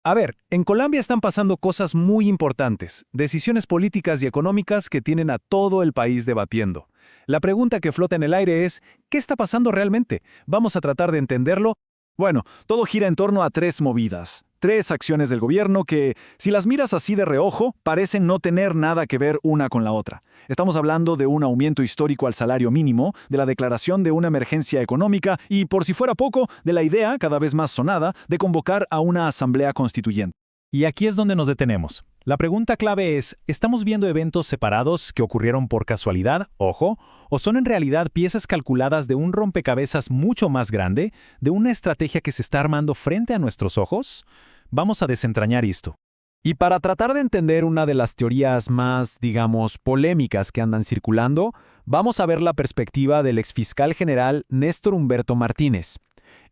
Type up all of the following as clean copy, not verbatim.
A ver, en Colombia están pasando cosas muy importantes, decisiones políticas y económicas que tienen a todo el país debatiendo. La pregunta que flota en el aire es, ¿qué está pasando realmente? Vamos a tratar de entenderlo. Bueno, todo gira en torno a tres movidas, tres acciones del gobierno que, si las miras así de reojo, parecen no tener nada que ver una con la otra. Estamos hablando de un aumento histórico al salario mínimo, de la declaración de una emergencia económica y, por si fuera poco, de la idea, cada vez más sonada, de convocar a una asamblea constituyente. Y aquí es donde nos detenemos. La pregunta clave es, ¿estamos viendo eventos separados que ocurrieron por casualidad, ojo, o son en realidad piezas calculadas de un rompecabezas mucho más grande, de una estrategia que se está armando frente a nuestros ojos? Vamos a desentrañar esto. Y para tratar de entender una de las teorías más, digamos, polémicas que andan circulando, vamos a ver la perspectiva del exfiscal general Néstor Humberto Martínez.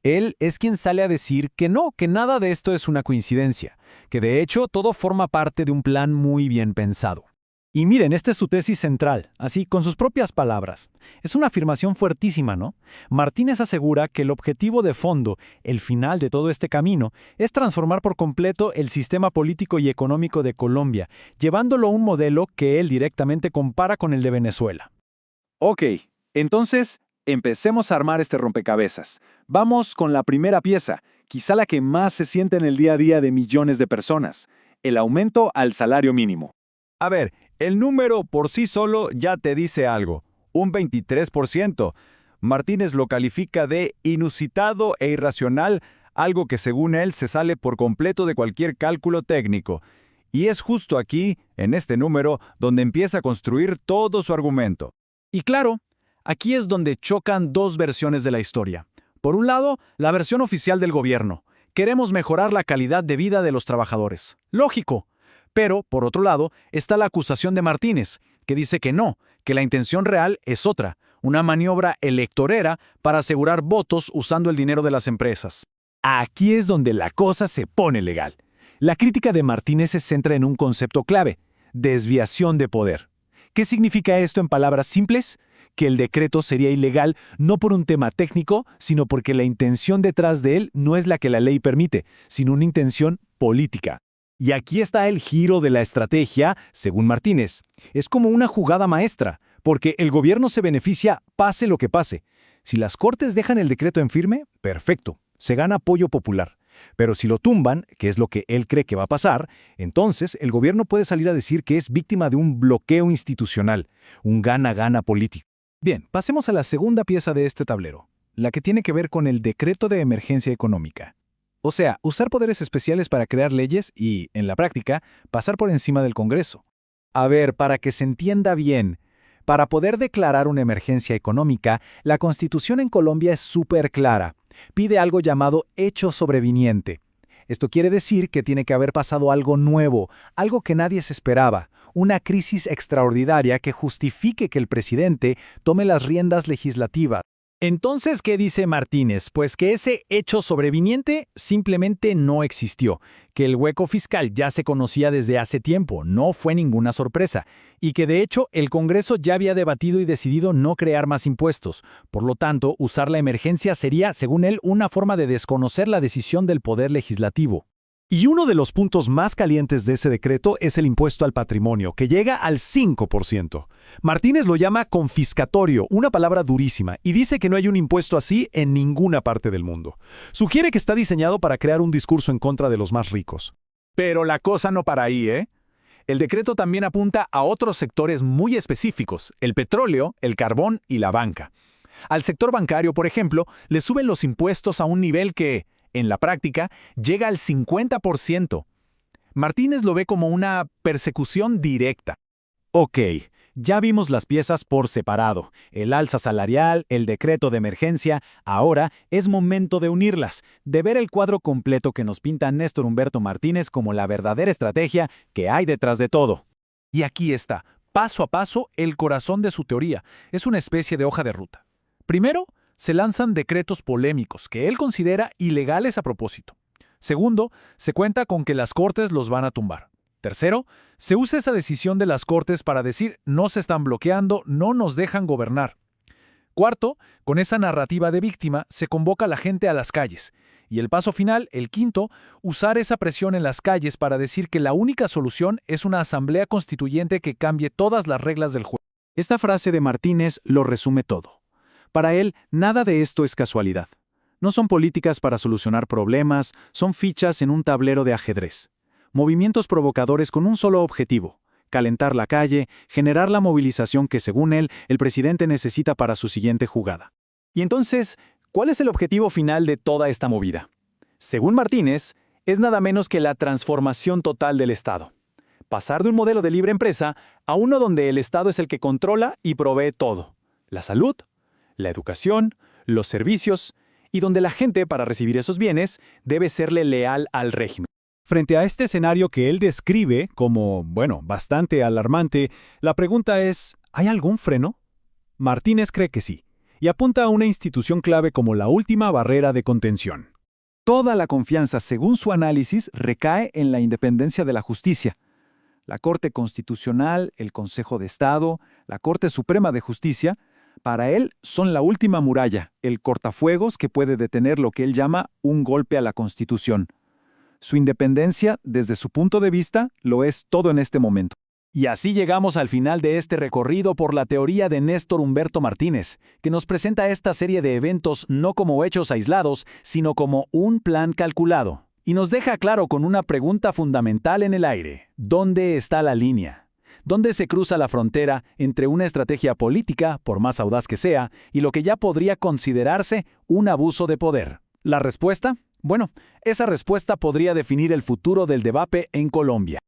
Él es quien sale a decir que no, que nada de esto es una coincidencia, que de hecho todo forma parte de un plan muy bien pensado. Y miren, esta es su tesis central, así con sus propias palabras. Es una afirmación fuertísima, ¿no? Martínez asegura que el objetivo de fondo, el final de todo este camino, es transformar por completo el sistema político y económico de Colombia, llevándolo a un modelo que él directamente compara con el de Venezuela. Ok, entonces empecemos a armar este rompecabezas. Vamos con la primera pieza, quizá la que más se siente en el día a día de millones de personas, el aumento al salario mínimo. A ver, el número por sí solo ya te dice algo, un 23%. Martínez lo califica de inusitado e irracional, algo que según él se sale por completo de cualquier cálculo técnico. Y es justo aquí, en este número, donde empieza a construir todo su argumento. Y claro, aquí es donde chocan dos versiones de la historia. Por un lado, la versión oficial del gobierno. Queremos mejorar la calidad de vida de los trabajadores. Lógico. Pero, por otro lado, está la acusación de Martínez, que dice que no, que la intención real es otra, una maniobra electorera para asegurar votos usando el dinero de las empresas. Aquí es donde la cosa se pone legal. La crítica de Martínez se centra en un concepto clave, desviación de poder. ¿Qué significa esto en palabras simples? Que el decreto sería ilegal no por un tema técnico, sino porque la intención detrás de él no es la que la ley permite, sino una intención política. Y aquí está el giro de la estrategia, según Martínez. Es como una jugada maestra, porque el gobierno se beneficia pase lo que pase. Si las Cortes dejan el decreto en firme, perfecto, se gana apoyo popular. Pero si lo tumban, que es lo que él cree que va a pasar, entonces el gobierno puede salir a decir que es víctima de un bloqueo institucional, un gana-gana político. Bien, pasemos a la segunda pieza de este tablero, la que tiene que ver con el decreto de emergencia económica. O sea, usar poderes especiales para crear leyes y, en la práctica, pasar por encima del Congreso. A ver, para que se entienda bien, para poder declarar una emergencia económica, la Constitución en Colombia es súper clara. Pide algo llamado hecho sobreviniente. Esto quiere decir que tiene que haber pasado algo nuevo, algo que nadie se esperaba, una crisis extraordinaria que justifique que el presidente tome las riendas legislativas. Entonces, ¿qué dice Martínez? Pues que ese hecho sobreviniente simplemente no existió, que el hueco fiscal ya se conocía desde hace tiempo, no fue ninguna sorpresa, y que de hecho el Congreso ya había debatido y decidido no crear más impuestos. Por lo tanto, usar la emergencia sería, según él, una forma de desconocer la decisión del Poder Legislativo. Y uno de los puntos más calientes de ese decreto es el impuesto al patrimonio, que llega al 5%. Martínez lo llama confiscatorio, una palabra durísima, y dice que no hay un impuesto así en ninguna parte del mundo. Sugiere que está diseñado para crear un discurso en contra de los más ricos. Pero la cosa no para ahí, ¿eh? El decreto también apunta a otros sectores muy específicos, el petróleo, el carbón y la banca. Al sector bancario, por ejemplo, le suben los impuestos a un nivel que, en la práctica, llega al 50%. Martínez lo ve como una persecución directa. Ok, ya vimos las piezas por separado, el alza salarial, el decreto de emergencia, ahora es momento de unirlas, de ver el cuadro completo que nos pinta Néstor Humberto Martínez como la verdadera estrategia que hay detrás de todo. Y aquí está, paso a paso, el corazón de su teoría. Es una especie de hoja de ruta. Primero, se lanzan decretos polémicos que él considera ilegales a propósito. Segundo, se cuenta con que las Cortes los van a tumbar. Tercero, se usa esa decisión de las Cortes para decir no se están bloqueando, no nos dejan gobernar. Cuarto, con esa narrativa de víctima se convoca a la gente a las calles. Y el paso final, el quinto, usar esa presión en las calles para decir que la única solución es una asamblea constituyente que cambie todas las reglas del juego. Esta frase de Martínez lo resume todo. Para él, nada de esto es casualidad. No son políticas para solucionar problemas, son fichas en un tablero de ajedrez. Movimientos provocadores con un solo objetivo: calentar la calle, generar la movilización que, según él, el presidente necesita para su siguiente jugada. Y entonces, ¿cuál es el objetivo final de toda esta movida? Según Martínez, es nada menos que la transformación total del Estado. Pasar de un modelo de libre empresa a uno donde el Estado es el que controla y provee todo: la salud, la educación, los servicios, y donde la gente, para recibir esos bienes, debe serle leal al régimen. Frente a este escenario que él describe como, bastante alarmante, la pregunta es, ¿hay algún freno? Martínez cree que sí, y apunta a una institución clave como la última barrera de contención. Toda la confianza, según su análisis, recae en la independencia de la justicia. La Corte Constitucional, el Consejo de Estado, la Corte Suprema de Justicia, para él son la última muralla, el cortafuegos que puede detener lo que él llama un golpe a la Constitución. Su independencia, desde su punto de vista, lo es todo en este momento. Y así llegamos al final de este recorrido por la teoría de Néstor Humberto Martínez, que nos presenta esta serie de eventos no como hechos aislados, sino como un plan calculado. Y nos deja claro con una pregunta fundamental en el aire: ¿dónde está la línea? ¿Dónde se cruza la frontera entre una estrategia política, por más audaz que sea, y lo que ya podría considerarse un abuso de poder? ¿La respuesta? Bueno, esa respuesta podría definir el futuro del debate en Colombia.